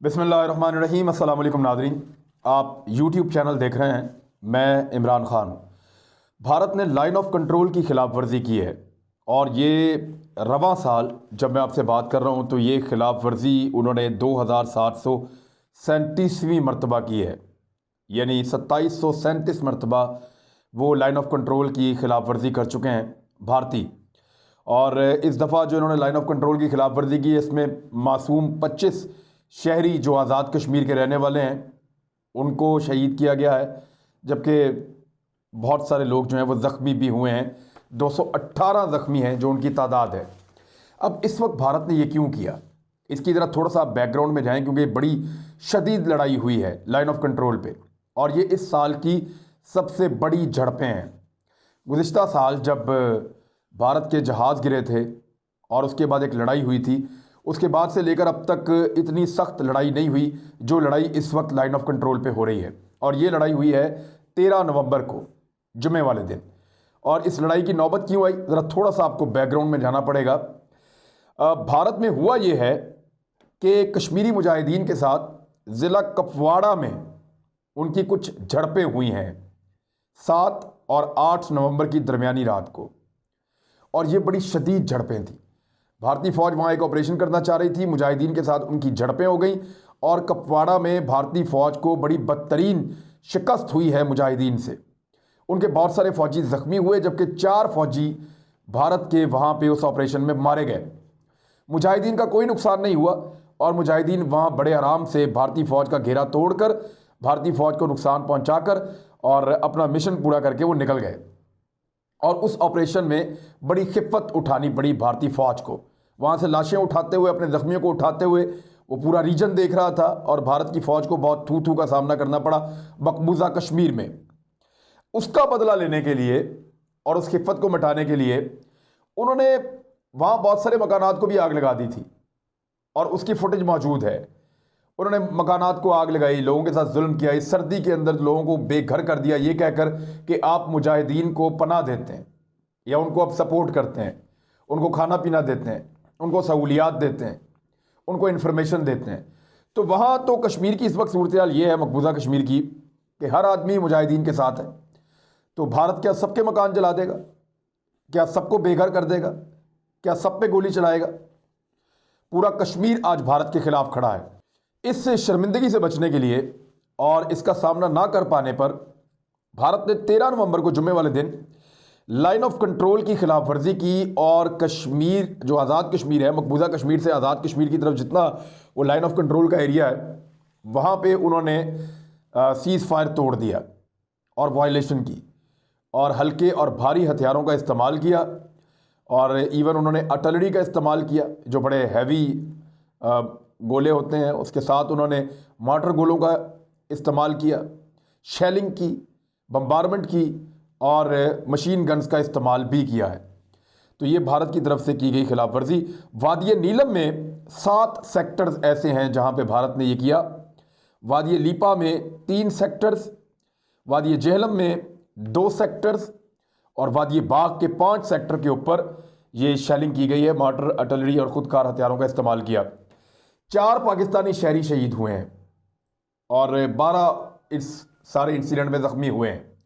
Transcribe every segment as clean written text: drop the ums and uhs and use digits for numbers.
बिस्मिल्लाहिर्रहमानिर्रहीम। अस्सलाम वालेकुम नाज़रीन, आप यूट्यूब चैनल देख रहे हैं। मैं इमरान ख़ान हूँ। भारत ने लाइन ऑफ कंट्रोल की खिलाफ वर्जी की है और ये रवां साल जब मैं आपसे बात कर रहा हूँ तो ये खिलाफ वर्जी उन्होंने 2737वीं मरतबा की है, यानी 2737 मरतबा वो लाइन ऑफ कंट्रोल की खिलाफ वर्जी कर चुके हैं भारतीय। और इस दफ़ा जो इन्होंने लाइन ऑफ कंट्रोल की खिलाफ वर्जी की है इसमें मासूम 25 शहरी जो आज़ाद कश्मीर के रहने वाले हैं उनको शहीद किया गया है, जबकि बहुत सारे लोग जो हैं वो ज़ख्मी भी हुए हैं। 218 ज़ख्मी हैं जो उनकी तादाद है। अब इस वक्त भारत ने ये क्यों किया, इसकी ज़रा थोड़ा सा बैकग्राउंड में जाएं, क्योंकि बड़ी शदीद लड़ाई हुई है लाइन ऑफ कंट्रोल पे और ये इस साल की सबसे बड़ी झड़पें हैं। गुज़िश्ता साल जब भारत के जहाज़ गिरे थे और उसके बाद एक लड़ाई हुई थी, उसके बाद से लेकर अब तक इतनी सख्त लड़ाई नहीं हुई जो लड़ाई इस वक्त लाइन ऑफ कंट्रोल पे हो रही है। और ये लड़ाई हुई है 13 नवंबर को, जुमे वाले दिन। और इस लड़ाई की नौबत क्यों आई, ज़रा थोड़ा सा आपको बैकग्राउंड में जाना पड़ेगा। भारत में हुआ ये है कि कश्मीरी मुजाहिदीन के साथ ज़िला कुपवाड़ा में उनकी कुछ झड़पें हुई हैं 7 और 8 नवंबर की दरमियानी रात को, और ये बड़ी शदीद झड़पें थी। भारतीय फ़ौज वहाँ एक ऑपरेशन करना चाह रही थी, मुजाहिदीन के साथ उनकी झड़पें हो गई और कुपवाड़ा में भारतीय फ़ौज को बड़ी बदतरीन शिकस्त हुई है मुजाहिदीन से। उनके बहुत सारे फ़ौजी ज़ख्मी हुए, जबकि 4 फ़ौजी भारत के वहाँ पे उस ऑपरेशन में मारे गए। मुजाहिदीन का कोई नुकसान नहीं हुआ और मुजाहिदीन वहाँ बड़े आराम से भारतीय फ़ौज का घेरा तोड़कर भारतीय फ़ौज को नुकसान पहुँचाकर और अपना मिशन पूरा करके वो निकल गए। और उस ऑपरेशन में बड़ी खिफ़्फ़त उठानी पड़ी भारतीय फ़ौज को। वहाँ से लाशें उठाते हुए, अपने ज़ख्मियों को उठाते हुए वो पूरा रीजन देख रहा था और भारत की फ़ौज को बहुत थू थू का सामना करना पड़ा मकबूजा कश्मीर में। उसका बदला लेने के लिए और उस खिफ़्फ़त को मिटाने के लिए उन्होंने वहाँ बहुत सारे मकानात को भी आग लगा दी थी और उसकी फुटेज मौजूद है। उन्होंने मकानात को आग लगाई, लोगों के साथ जुल्म किया, इस सर्दी के अंदर लोगों को बेघर कर दिया, ये कहकर कि आप मुजाहिदीन को पनाह देते हैं या उनको आप सपोर्ट करते हैं, उनको खाना पीना देते हैं, उनको सहूलियात देते हैं, उनको इन्फॉर्मेशन देते हैं। तो वहाँ तो कश्मीर की इस वक्त सूरत हाल ये है, मकबूजा कश्मीर की, कि हर आदमी मुजाहिदीन के साथ है। तो भारत क्या सबके मकान जला देगा? क्या सबको बेघर कर देगा? क्या सब पे गोली चलाएगा? पूरा कश्मीर आज भारत के खिलाफ खड़ा है। इस शर्मिंदगी से बचने के लिए और इसका सामना ना कर पाने पर भारत ने 13 नवंबर को जुम्मे वाले दिन लाइन ऑफ कंट्रोल की खिलाफ वर्जी की और कश्मीर जो आज़ाद कश्मीर है, मकबूजा कश्मीर से आज़ाद कश्मीर की तरफ जितना वो लाइन ऑफ कंट्रोल का एरिया है वहाँ पे उन्होंने सीज़ फायर तोड़ दिया और वायलेशन की और हल्के और भारी हथियारों का इस्तेमाल किया और इवन उन्होंने आर्टिलरी का इस्तेमाल किया जो बड़े हैवी गोले होते हैं, उसके साथ उन्होंने मार्टर गोलों का इस्तेमाल किया, शेलिंग की, बम्बारमेंट की और मशीन गन्स का इस्तेमाल भी किया है। तो ये भारत की तरफ से की गई खिलाफ वर्जी। वादी नीलम में 7 सेक्टर्स ऐसे हैं जहाँ पे भारत ने ये किया। वादी लीपा में 3 सेक्टर्स, वादी जेहलम में 2 सेक्टर्स और वादी बाग के 5 सेक्टर के ऊपर ये शेलिंग की गई है, मार्टर, आर्टिलरी और खुदकार हथियारों का इस्तेमाल किया। 4 पाकिस्तानी शहरी शहीद हुए हैं और 12 इस सारे इंसिडेंट में ज़ख्मी हुए हैं।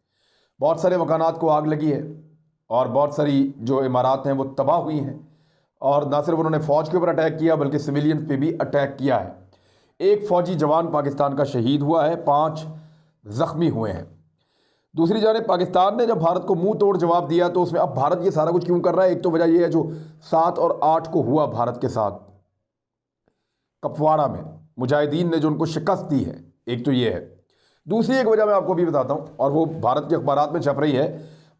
बहुत सारे मकानात को आग लगी है और बहुत सारी जो इमारत हैं वो तबाह हुई हैं। और ना सिर्फ उन्होंने फ़ौज के ऊपर अटैक किया बल्कि सिविलियन पे भी अटैक किया है। एक फ़ौजी जवान पाकिस्तान का शहीद हुआ है, 5 ज़ख्मी हुए हैं। दूसरी जानिब पाकिस्तान ने जब भारत को मुंह तोड़ जवाब दिया तो उसमें अब भारत ये सारा कुछ क्यों कर रहा है? एक तो वजह यह है जो 7 और 8 को हुआ भारत के साथ कुपवाड़ा में, मुजाहिदीन ने जो उनको शिकस्त दी है, एक तो ये है। दूसरी एक वजह मैं आपको भी बताता हूँ और वो भारत के अखबारात में छप रही है।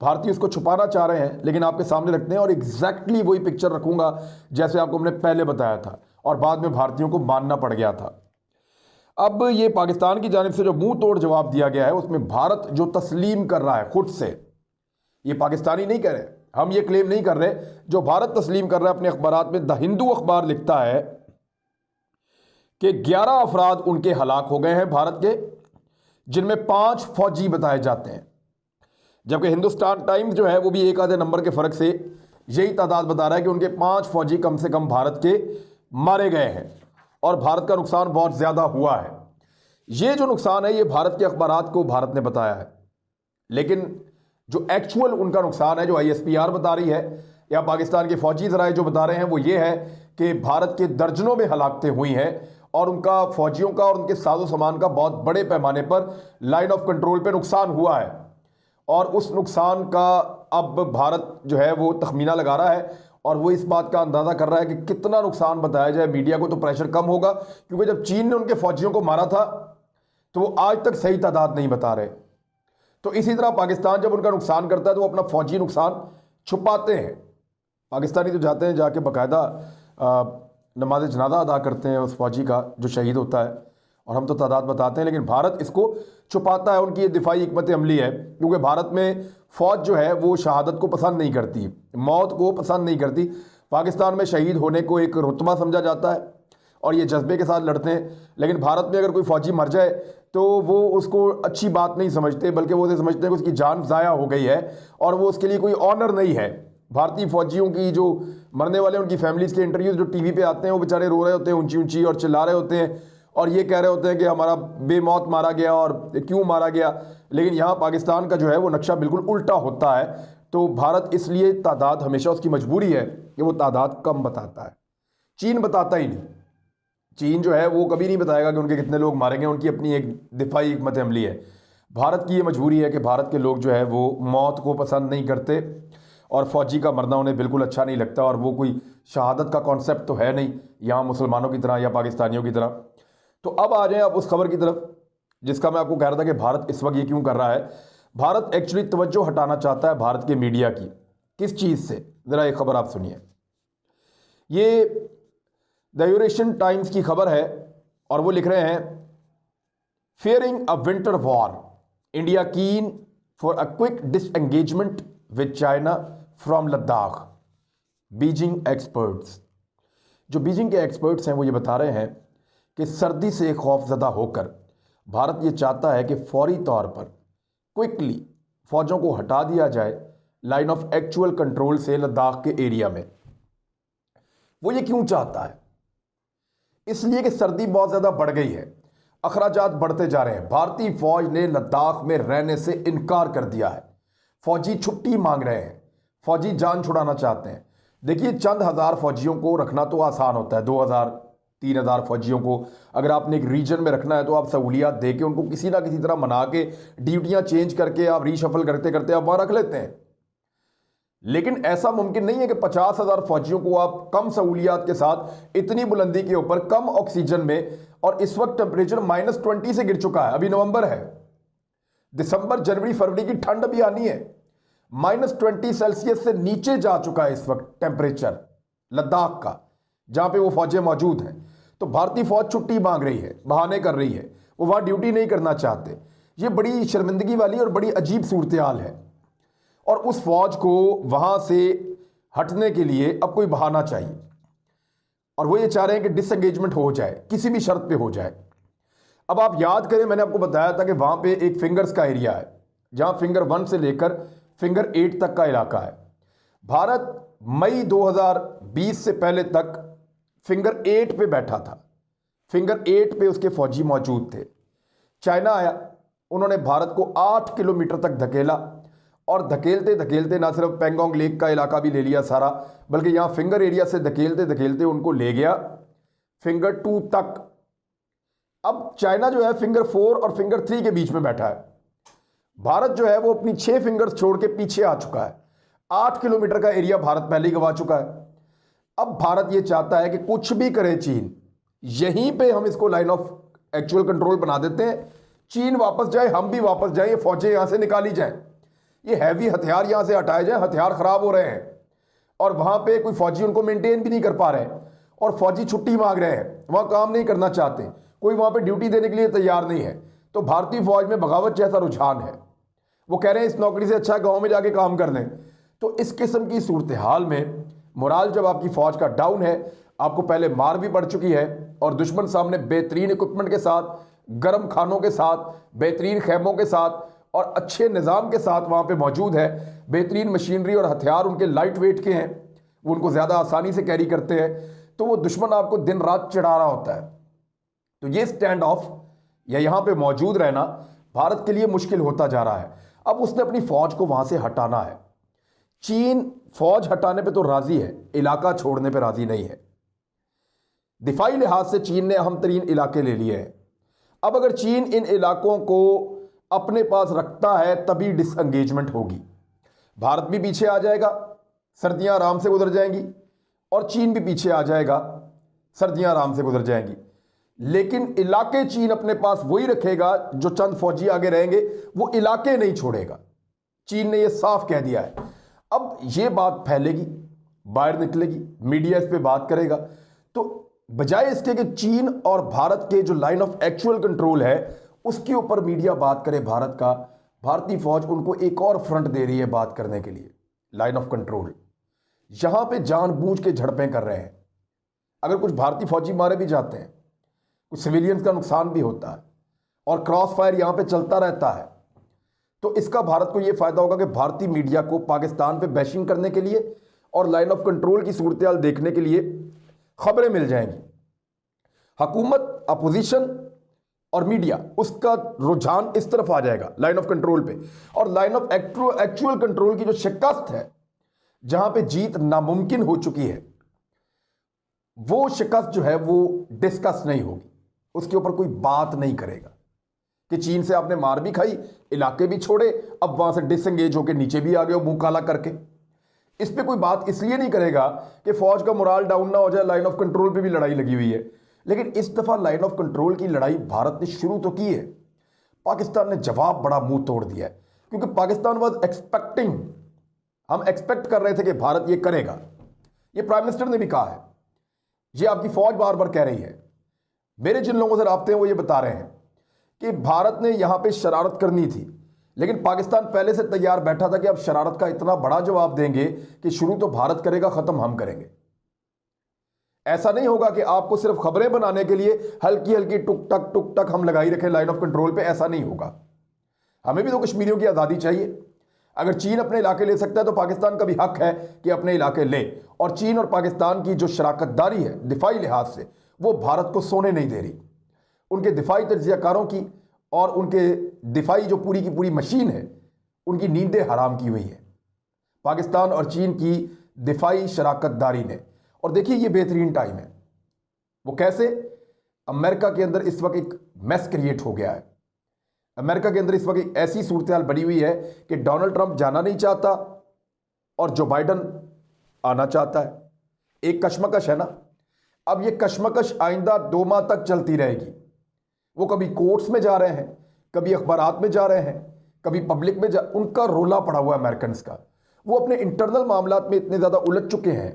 भारतीय उसको छुपाना चाह रहे हैं लेकिन आपके सामने रखते हैं और एग्जैक्टली वही पिक्चर रखूँगा जैसे आपको हमने पहले बताया था और बाद में भारतीयों को मानना पड़ गया था। अब ये पाकिस्तान की जानिब से जो मुंह तोड़ जवाब दिया गया है उसमें भारत जो तस्लीम कर रहा है खुद से, ये पाकिस्तानी नहीं कह रहे, हम ये क्लेम नहीं कर रहे, जो भारत तस्लीम कर रहा है अपने अखबारात में, द हिंदू अखबार लिखता है कि 11 अफराद उनके हलाक हो गए हैं भारत के, जिनमें 5 फौजी बताए जाते हैं, जबकि हिंदुस्तान टाइम्स जो है वो भी एक आधे नंबर के फ़र्क से यही तादाद बता रहा है कि उनके 5 फौजी कम से कम भारत के मारे गए हैं। और भारत का नुकसान बहुत ज़्यादा हुआ है। ये जो नुकसान है ये भारत के अखबारात को भारत ने बताया है, लेकिन जो एक्चुअल उनका नुकसान है, जो ISPR बता रही है या पाकिस्तान के फौजी ज़राए जो बता रहे हैं, वो ये है कि भारत के दर्जनों में हलाकतें हुई हैं और उनका फौजियों का और उनके साजो सामान का बहुत बड़े पैमाने पर लाइन ऑफ कंट्रोल पे नुकसान हुआ है। और उस नुकसान का अब भारत जो है वो तखमीना लगा रहा है और वो इस बात का अंदाज़ा कर रहा है कि कितना नुकसान बताया जाए। मीडिया को तो प्रेशर कम होगा, क्योंकि जब चीन ने उनके फौजियों को मारा था तो वो आज तक सही तादाद नहीं बता रहे। तो इसी तरह पाकिस्तान जब उनका नुकसान करता है तो वो अपना फौजी नुकसान छुपाते हैं। पाकिस्तानी तो जाते हैं, जाके बाकायदा नमाज जनाजा अदा करते हैं उस फौजी का जो शहीद होता है, और हम तो तादाद बताते हैं, लेकिन भारत इसको छुपाता है। उनकी ये दिफाई हिकमत अमली है, क्योंकि भारत में फ़ौज जो है वो शहादत को पसंद नहीं करती, मौत को पसंद नहीं करती। पाकिस्तान में शहीद होने को एक रुतबा समझा जाता है और ये जज्बे के साथ लड़ते हैं, लेकिन भारत में अगर कोई फ़ौजी मर जाए तो वो उसको अच्छी बात नहीं समझते, बल्कि वो उसे समझते हैं कि उसकी जान ज़ाया हो गई है और वो उसके लिए कोई ऑनर नहीं है। भारतीय फ़ौजियों की जो मरने वाले उनकी फैमिलीज़ के इंटरव्यूज़ जो टीवी पे आते हैं, वो बेचारे रो रहे होते हैं ऊंची ऊंची और चिल्ला रहे होते हैं और ये कह रहे होते हैं कि हमारा बेमौत मारा गया और क्यों मारा गया। लेकिन यहाँ पाकिस्तान का जो है वो नक्शा बिल्कुल उल्टा होता है। तो भारत इसलिए तादाद, हमेशा उसकी मजबूरी है कि वो तादाद कम बताता है। चीन बताता ही नहीं। चीन जो है वो कभी नहीं बताएगा कि उनके कितने लोग मारे गए, उनकी अपनी एक दिफाई हिकमत अमली है। भारत की ये मजबूरी है कि भारत के लोग जो है वो मौत को पसंद नहीं करते और फ़ौजी का मरना उन्हें बिल्कुल अच्छा नहीं लगता, और वो कोई शहादत का कॉन्सेप्ट तो है नहीं यहाँ मुसलमानों की तरह या पाकिस्तानियों की तरह। तो अब आ जाएं अब उस खबर की तरफ जिसका मैं आपको कह रहा था कि भारत इस वक्त ये क्यों कर रहा है। भारत एक्चुअली तवज्जो हटाना चाहता है भारत के मीडिया की। किस चीज़ से? ज़रा एक खबर आप सुनिए। ये द यूरेशियन टाइम्स की खबर है और वो लिख रहे हैं, fearing a winter war, India keen for a quick disengagement with China from Ladakh, Beijing experts. जो बीजिंग के एक्सपर्ट्स हैं वो ये बता रहे हैं कि सर्दी से खौफजदा होकर भारत ये चाहता है कि फौरी तौर पर क्विकली फ़ौजों को हटा दिया जाए लाइन ऑफ एक्चुअल कंट्रोल से लद्दाख के एरिया में। वो ये क्यों चाहता है? इसलिए कि सर्दी बहुत ज़्यादा बढ़ गई है, अखराजात बढ़ते जा रहे हैं। भारतीय फ़ौज ने लद्दाख में रहने से इनकार कर दिया है। फ़ौजी छुट्टी मांग रहे हैं, फ़ौजी जान छुड़ाना चाहते हैं। देखिए, चंद हज़ार फ़ौजियों को रखना तो आसान होता है, 2000 3000 फ़ौजियों को अगर आपने एक रीजन में रखना है तो आप सहूलियात दे के उनको किसी ना किसी तरह मना के ड्यूटियाँ चेंज करके आप रीशफल करते करते आप वहाँ रख लेते हैं। लेकिन ऐसा मुमकिन नहीं है कि 50,000 फ़ौजियों को आप कम सहूलियात के साथ इतनी बुलंदी के ऊपर कम ऑक्सीजन में, और इस वक्त टेम्परेचर -20 से गिर चुका है। अभी नवंबर है, दिसंबर जनवरी फरवरी की ठंड भी आनी है। -20 सेल्सियस से नीचे जा चुका है इस वक्त टेम्परेचर लद्दाख का, जहां पे वो फौजें मौजूद हैं। तो भारतीय फौज छुट्टी मांग रही है, बहाने कर रही है, वो वहां ड्यूटी नहीं करना चाहते। ये बड़ी शर्मिंदगी वाली और बड़ी अजीब सूरत हाल है, और उस फौज को वहां से हटने के लिए अब कोई बहाना चाहिए, और वो ये चाह रहे हैं कि डिसएंगेजमेंट हो जाए, किसी भी शर्त पे हो जाए। अब आप याद करें, मैंने आपको बताया था कि वहां पे एक फिंगर्स का एरिया है, जहां फिंगर 1 से लेकर फिंगर 8 तक का इलाका है। भारत मई 2020 से पहले तक फिंगर 8 पे बैठा था। फिंगर 8 पे उसके फौजी मौजूद थे। चाइना आया, उन्होंने भारत को 8 किलोमीटर तक धकेला, और धकेलते धकेलते ना सिर्फ पेंगोंग लेक का इलाका भी ले लिया सारा, बल्कि यहाँ फिंगर एरिया से धकेलते धकेलते उनको ले गया फिंगर 2 तक। अब चाइना जो है फिंगर 4 और फिंगर 3 के बीच में बैठा है। भारत जो है वो अपनी 6 फिंगर्स छोड़ के पीछे आ चुका है। 8 किलोमीटर का एरिया भारत पहले ही गंवा चुका है। अब भारत ये चाहता है कि कुछ भी करे चीन, यहीं पे हम इसको लाइन ऑफ एक्चुअल कंट्रोल बना देते हैं, चीन वापस जाए, हम भी वापस जाए, ये फौजें यहां से निकाली जाएं, ये हैवी हथियार यहां से हटाए जाएं। हथियार खराब हो रहे हैं और वहां पे कोई फौजी उनको मेंटेन भी नहीं कर पा रहे, और फौजी छुट्टी मांग रहे हैं, वहां काम नहीं करना चाहते, कोई वहां पे ड्यूटी देने के लिए तैयार नहीं है। तो भारतीय फौज में बगावत जैसा रुझान है। वो कह रहे हैं इस नौकरी से अच्छा गाँव में जाके काम कर लें। तो इस किस्म की सूरत हाल में मोराल जब आपकी फौज का डाउन है, आपको पहले मार भी पड़ चुकी है, और दुश्मन सामने बेहतरीन इक्विपमेंट के साथ, गर्म खानों के साथ, बेहतरीन खैमों के साथ और अच्छे निज़ाम के साथ वहाँ पे मौजूद है, बेहतरीन मशीनरी और हथियार उनके लाइट वेट के हैं, वो उनको ज़्यादा आसानी से कैरी करते हैं। तो वो दुश्मन आपको दिन रात चिढ़ा रहा होता है। तो ये स्टैंड ऑफ या यहां पे मौजूद रहना भारत के लिए मुश्किल होता जा रहा है। अब उसने अपनी फौज को वहां से हटाना है। चीन फौज हटाने पे तो राजी है, इलाका छोड़ने पे राजी नहीं है। दिफाई लिहाज से चीन ने अहम तरीन इलाके ले लिए हैं। अब अगर चीन इन इलाकों को अपने पास रखता है तभी डिसएंगेजमेंट होगी। भारत भी पीछे आ जाएगा, सर्दियां आराम से गुजर जाएंगी, और चीन भी पीछे आ जाएगा, सर्दियां आराम से गुजर जाएंगी। लेकिन इलाके चीन अपने पास वही रखेगा, जो चंद फौजी आगे रहेंगे वो इलाके नहीं छोड़ेगा। चीन ने यह साफ कह दिया है। अब यह बात फैलेगी, बाहर निकलेगी, मीडिया इस पे बात करेगा, तो बजाय इसके कि चीन और भारत के जो लाइन ऑफ एक्चुअल कंट्रोल है उसके ऊपर मीडिया बात करे भारत का, भारतीय फौज उनको एक और फ्रंट दे रही है बात करने के लिए। लाइन ऑफ कंट्रोल यहां पे जानबूझ के झड़पें कर रहे हैं। अगर कुछ भारतीय फौजी मारे भी जाते हैं, कुछ सिविलियंस का नुकसान भी होता है, और क्रॉस फायर यहां पे चलता रहता है, तो इसका भारत को यह फायदा होगा कि भारतीय मीडिया को पाकिस्तान पे बैशिंग करने के लिए और लाइन ऑफ कंट्रोल की सूरत हाल देखने के लिए खबरें मिल जाएंगी। हुकूमत, अपोजिशन और मीडिया, उसका रुझान इस तरफ आ जाएगा लाइन ऑफ कंट्रोल पे। और लाइन ऑफ एक्चुअल कंट्रोल की जो शिकस्त है, जहां पे जीत नामुमकिन हो चुकी है, वो शिकस्त जो है वो डिस्कस नहीं होगी, उसके ऊपर कोई बात नहीं करेगा कि चीन से आपने मार भी खाई, इलाके भी छोड़े, अब वहां से डिसएंगेज होकर नीचे भी आ गए हो मुंह काला करके। इस पे कोई बात इसलिए नहीं करेगा कि फौज का मोराल डाउन ना हो जाए, लाइन ऑफ कंट्रोल पे भी लड़ाई लगी हुई है। लेकिन इस दफा लाइन ऑफ कंट्रोल की लड़ाई भारत ने शुरू तो की है, पाकिस्तान ने जवाब बड़ा मुंह तोड़ दिया है, क्योंकि पाकिस्तान वाज एक्सपेक्टिंग, हम एक्सपेक्ट कर रहे थे कि भारत ये करेगा। ये प्राइम मिनिस्टर ने भी कहा है, ये आपकी फौज बार बार कह रही है। मेरे जिन लोगों से राब्ते हैं वो ये बता रहे हैं कि भारत ने यहां पे शरारत करनी थी, लेकिन पाकिस्तान पहले से तैयार बैठा था कि अब शरारत का इतना बड़ा जवाब देंगे कि शुरू तो भारत करेगा, खत्म हम करेंगे। ऐसा नहीं होगा कि आपको सिर्फ खबरें बनाने के लिए हल्की हल्की टुक टक हम लगाई रखें लाइन ऑफ कंट्रोल पे, ऐसा नहीं होगा। हमें भी तो कश्मीरियों की आज़ादी चाहिए। अगर चीन अपने इलाके ले सकता है तो पाकिस्तान का भी हक है कि अपने इलाके ले। और चीन और पाकिस्तान की जो शराकतदारी है दिफाई लिहाज से, वो भारत को सोने नहीं दे रही। उनके दिफाई तज्जियाकारों की और उनके दिफाई जो पूरी की पूरी मशीन है, उनकी नींदें हराम की हुई है पाकिस्तान और चीन की दिफाई शराकतदारी ने। और देखिए ये बेहतरीन टाइम है। वो कैसे? अमेरिका के अंदर इस वक्त एक मैस क्रिएट हो गया है। अमेरिका के अंदर इस वक्त एक ऐसी सूरत हाल बनी हुई है कि डोनाल्ड ट्रंप जाना नहीं चाहता और जो बाइडन आना चाहता है। एक कशमकश है ना। अब ये कशमकश आइंदा 2 माह तक चलती रहेगी। वो कभी कोर्ट्स में जा रहे हैं, कभी अखबारात में जा रहे हैं, कभी पब्लिक में उनका रोला पड़ा हुआ है अमेरिकन का। वो अपने इंटरनल मामलात में इतने ज़्यादा उलझ चुके हैं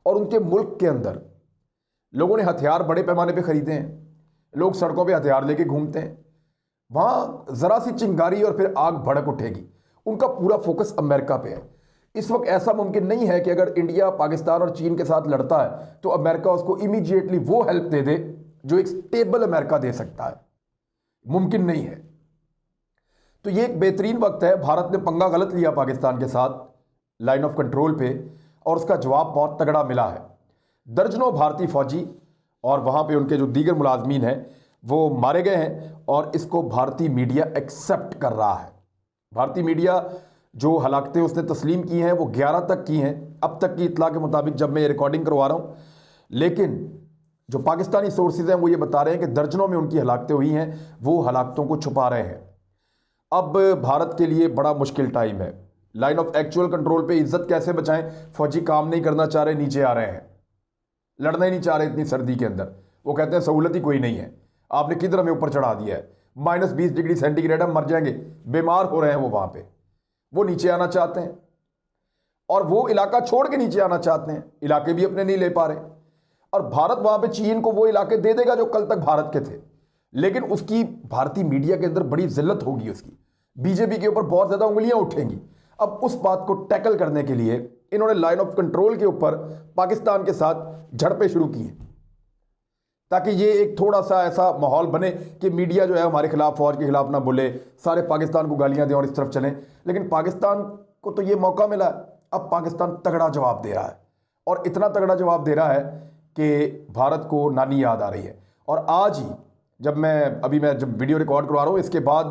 और उनके मुल्क के अंदर लोगों ने हथियार बड़े पैमाने पे ख़रीदे हैं। लोग सड़कों पे हथियार लेके घूमते हैं। वहाँ ज़रा सी चिंगारी और फिर आग भड़क उठेगी। उनका पूरा फोकस अमेरिका पे है। इस वक्त ऐसा मुमकिन नहीं है कि अगर इंडिया पाकिस्तान और चीन के साथ लड़ता है तो अमेरिका उसको इमीडिएटली वो हेल्प दे दे जो एक स्टेबल अमेरिका दे सकता है। मुमकिन नहीं है। तो ये एक बेहतरीन वक्त है। भारत ने पंगा गलत लिया पाकिस्तान के साथ लाइन ऑफ कंट्रोल पे और उसका जवाब बहुत तगड़ा मिला है। दर्जनों भारतीय फौजी और वहाँ पे उनके जो दीगर मुलाजमीन हैं वो मारे गए हैं और इसको भारतीय मीडिया एक्सेप्ट कर रहा है। भारतीय मीडिया जो हलाकतें उसने तस्लीम की हैं वो 11 तक की हैं अब तक की इतला के मुताबिक, जब मैं ये रिकॉर्डिंग करवा रहा हूँ। लेकिन जो पाकिस्तानी सोर्सेज हैं वो ये बता रहे हैं कि दर्जनों में उनकी हलाकतें हुई हैं, वो हलाकतों को छुपा रहे हैं। अब भारत के लिए बड़ा मुश्किल टाइम है। लाइन ऑफ एक्चुअल कंट्रोल पे इज्जत कैसे बचाएं? फौजी काम नहीं करना चाह रहे, नीचे आ रहे हैं, लड़ना ही नहीं चाह रहे इतनी सर्दी के अंदर। वो कहते हैं सहूलत ही कोई नहीं है, आपने किधर हमें ऊपर चढ़ा दिया है, -20 डिग्री सेंटीग्रेड, हम मर जाएंगे, बीमार हो रहे हैं वो वहाँ पे। वो नीचे आना चाहते हैं और वो इलाका छोड़ के नीचे आना चाहते हैं, इलाके भी अपने नहीं ले पा रहे। और भारत वहाँ पे चीन को वो इलाके दे देगा जो कल तक भारत के थे, लेकिन उसकी भारतीय मीडिया के अंदर बड़ी जिल्लत होगी, उसकी बीजेपी के ऊपर बहुत ज़्यादा उंगलियां उठेंगी। अब उस बात को टैकल करने के लिए इन्होंने लाइन ऑफ कंट्रोल के ऊपर पाकिस्तान के साथ झड़पें शुरू की हैं, ताकि ये एक थोड़ा सा ऐसा माहौल बने कि मीडिया जो है हमारे खिलाफ, फौज के खिलाफ ना बोले, सारे पाकिस्तान को गालियां दें और इस तरफ चलें। लेकिन पाकिस्तान को तो ये मौका मिला, अब पाकिस्तान तगड़ा जवाब दे रहा है और इतना तगड़ा जवाब दे रहा है कि भारत को नानी याद आ रही है। और आज ही जब मैं जब वीडियो रिकॉर्ड करवा रहा हूँ, इसके बाद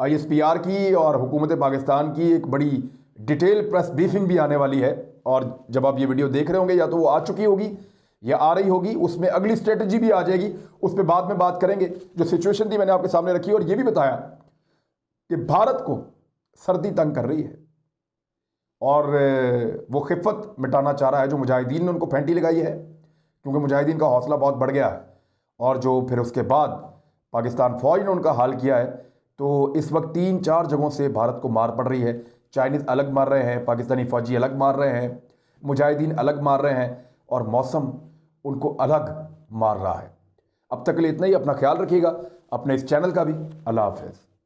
ISPR की और हुकूमत पाकिस्तान की एक बड़ी डिटेल प्रेस ब्रीफिंग भी आने वाली है। और जब आप ये वीडियो देख रहे होंगे या तो वो आ चुकी होगी या आ रही होगी, उसमें अगली स्ट्रेटजी भी आ जाएगी, उस पर बाद में बात करेंगे। जो सिचुएशन थी मैंने आपके सामने रखी और ये भी बताया कि भारत को सर्दी तंग कर रही है और वो खिफ़त मिटाना चाह रहा है। जो मुजाहिदीन ने उनको फेंटी लगाई है, क्योंकि मुजाहिदीन का हौसला बहुत बढ़ गया है और जो फिर उसके बाद पाकिस्तान फ़ौज ने उनका हाल किया है, तो इस वक्त 3-4 जगहों से भारत को मार पड़ रही है। चाइनीज़ अलग मार रहे हैं, पाकिस्तानी फ़ौजी अलग मार रहे हैं, मुजाहिदीन अलग मार रहे हैं और मौसम उनको अलग मार रहा है। अब तक के लिए इतना ही। अपना ख्याल रखिएगा, अपने इस चैनल का भी। अल्लाह हाफ़िज़।